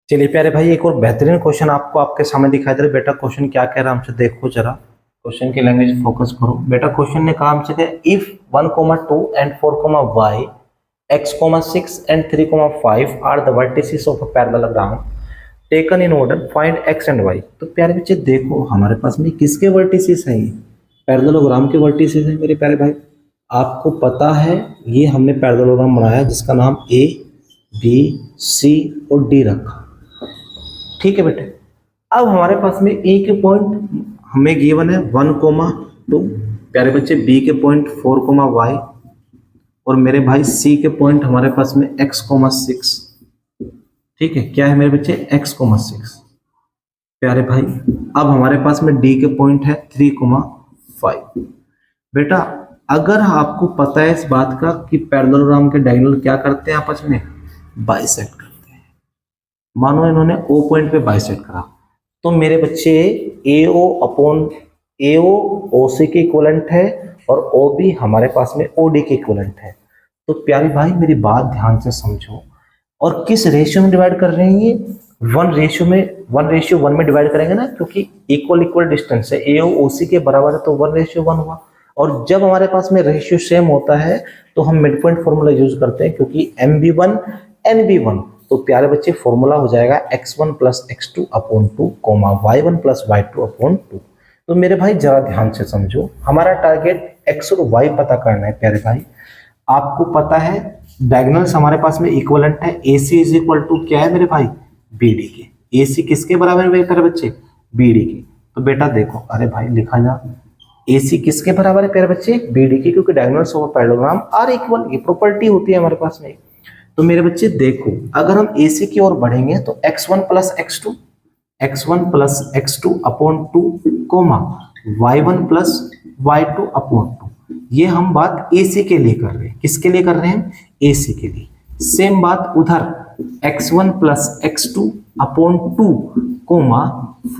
चलिए प्यारे भाई, एक और बेहतरीन क्वेश्चन आपको आपके सामने दिखाई दे रहा है। बेटा क्वेश्चन क्या कह रहा है हमसे, देखो जरा क्वेश्चन की लैंग्वेज फोकस करो। बेटा क्वेश्चन ने कहा हमसे कि if 1,2 and 4,y x, 6 and 3,5 are the vertices of a parallelogram taken in order, find x and y। तो प्यारे बच्चे देखो हमारे पास में किसके वर्टिसेस हैं, ये पैरेललोग्राम के वर्टिसेस हैं मेरे प्यारे भाई। आपको पता है ये हमने पैरेललोग्राम बनाया जिसका नाम ए बी सी और डी रखा, ठीक है बेटे। अब हमारे पास में ए के पॉइंट हमें गिवन है 1,2, प्यारे बच्चे बी के पॉइंट 4,y और मेरे भाई सी के पॉइंट हमारे पास में x,6, ठीक है। क्या है मेरे बच्चे x,6, प्यारे भाई। अब हमारे पास में डी के पॉइंट है 3,5। बेटा अगर आपको पता है इस बात का कि पैरेललोग्राम के डायगोनल क्या करते हैं, आपस में बाइसेक्ट करते हैं। मानो इन्होंने ओ पॉइंट पे बाइसेक्ट करा, तो मेरे बच्चे AO अपॉन AO OC के इक्विवेलेंट है और OB हमारे पास में OD के इक्विवेलेंट है। तो प्यारी भाई मेरी बात ध्यान से समझो, और किस रेशियो में डिवाइड कर रहे हैं ये, 1:1 में डिवाइड करेंगे ना, क्योंकि इक्वल डिस्टेंस है, AO OC के बराबर है तो 1:1 हुआ। और जब हमारे पास में रेशियो सेम होता है तो हम मिड पॉइंट फॉर्मूला यूज करते हैं, क्योंकि MB1 NB1। तो प्यारे बच्चे फॉर्मूला हो जाएगा x1 plus x2 upon 2, y1 plus y2 upon 2। तो मेरे भाई जरा ध्यान से समझो, हमारा टारगेट x और y पता करना है प्यारे भाई। आपको पता है डायगोनल्स हमारे पास में इक्विवेलेंट है, AC इज इक्वल टू क्या है मेरे भाई, BD के। AC किसके बराबर है प्यारे बच्चे, BD के। तो बेटा देखो, अरे भाई लिखा जा, AC किसके बराबर है प्यारे बच्चे, BD के, क्योंकि diagonals of parallelogram are equal, ये प्रॉपर्टी होती है हमारे पास में। तो मेरे बच्चे देखो, अगर हम AC की ओर बढ़ेंगे तो x1 plus x2 upon 2, y1 plus y2 upon 2। ये हम बात AC के लिए कर रहे हैं। किसके लिए कर रहे हैं, AC के लिए। सेम बात उधर x1 plus x2 upon 2,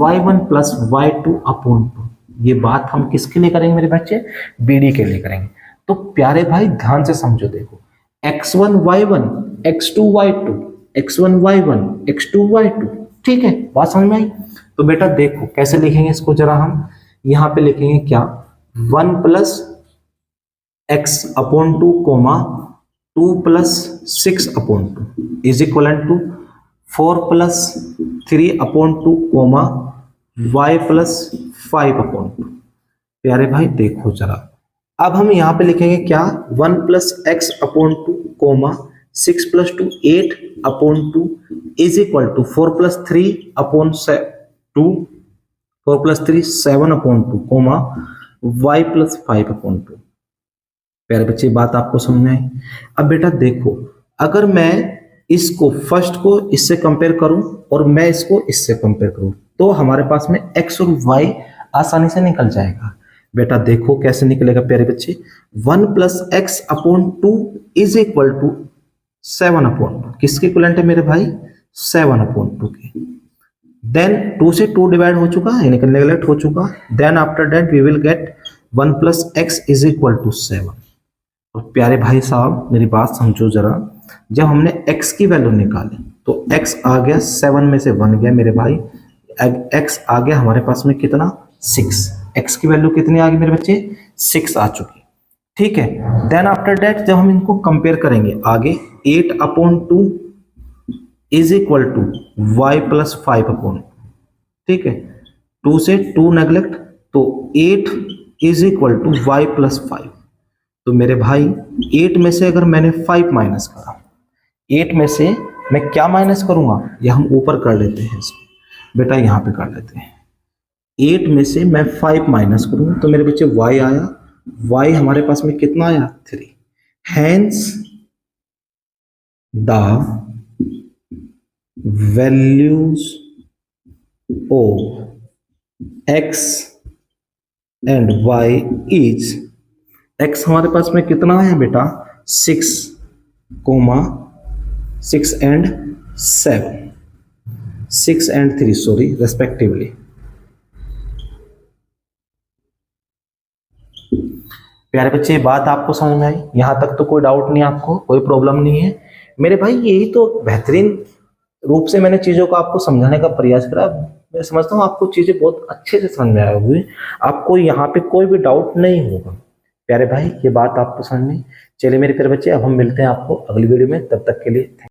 y1 plus y2 upon 2। ये बात हम किसके लिए करेंगे मेरे बच्चे, BD के लिए करेंगे। तो प्यारे भाई ध्यान से समझो, देखो x1 y1 x2 y2 x1 y1 x2 y2, ठीक है, बात समझ में आई। तो बेटा देखो कैसे लिखेंगे इसको, जरा हम यहां पे लिखेंगे क्या, 1 plus x upon 2, 2 plus 6 upon 2 is equal to 4 plus 3 upon 2, y plus 5 upon 2। प्यारे भाई देखो जरा, अब हम यहां पे लिखेंगे क्या, 1 plus x upon 2, 6 plus 2 8 upon 2 is equal to 4 plus 3 upon 2, 4 plus 3 7 upon 2, y plus 5 upon 2। प्यारे बच्चे बात आपको समझ में आई। अब बेटा देखो, अगर मैं इसको फर्स्ट को इससे कंपेयर करूं और मैं इसको इससे कंपेयर करूं, तो हमारे पास में x और y आसानी से निकल जाएगा। बेटा देखो कैसे निकलेगा प्यारे बच्चे, 1 plus X upon 2 is equal to 7 upon 2। किसके इक्विवेलेंट है मेरे भाई, 7 अपॉन 2 के। देन 2 से 2 डिवाइड हो चुका है, यानी कि नेगलेक्ट हो चुका। Then after that we will get 1 plus X is equal to 7। और प्यारे भाई साहब मेरी बात समझो जरा, जब हमने x की वैल्यू निकाली तो x आ गया 7 में से 1 गया मेरे भाई, x आ गया हमारे पास में कितना, 6। x की वैल्यू कितनी आ गई मेरे बच्चे, 6 आ चुकी, ठीक है। देन आफ्टर दैट जब हम इनको कंपेयर करेंगे आगे, 8 upon 2 is equal to y plus 5 upon, ठीक है। 2 से 2 नेगलेक्ट, तो 8 is equal to y plus 5। तो मेरे भाई 8 में से अगर मैंने 5 माइनस करा, 8 में से मैं क्या माइनस करूंगा, ये हम ऊपर कर लेते हैं इसको, बेटा यहाँ पे कर लेते हैं। 8 में से मैं 5 माइनस करूंगा तो मेरे बच्चे y आया, y हमारे पास में कितना आया, 3। Hence the values of x and y is, x हमारे पास में कितना है बेटा, 6, 6 एंड 7, 6 एंड 3 सॉरी रेस्पेक्टिवली। प्यारे बच्चे बात आपको समझ में आई, यहां तक तो कोई डाउट नहीं, आपको कोई प्रॉब्लम नहीं है मेरे भाई। यही तो बेहतरीन रूप से मैंने चीज़ों को आपको समझाने का प्रयास करा। मैं समझता हूँ आपको चीज़ें बहुत अच्छे से समझ में आई होगी, आपको यहाँ पे कोई भी डाउट नहीं होगा। प्यारे भाई, ये बात आपको समझ में। चलिए मेरे प्यारे बच्चे, अब हम मिलते हैं आपको अगली वीडियो में, तब तक के लिए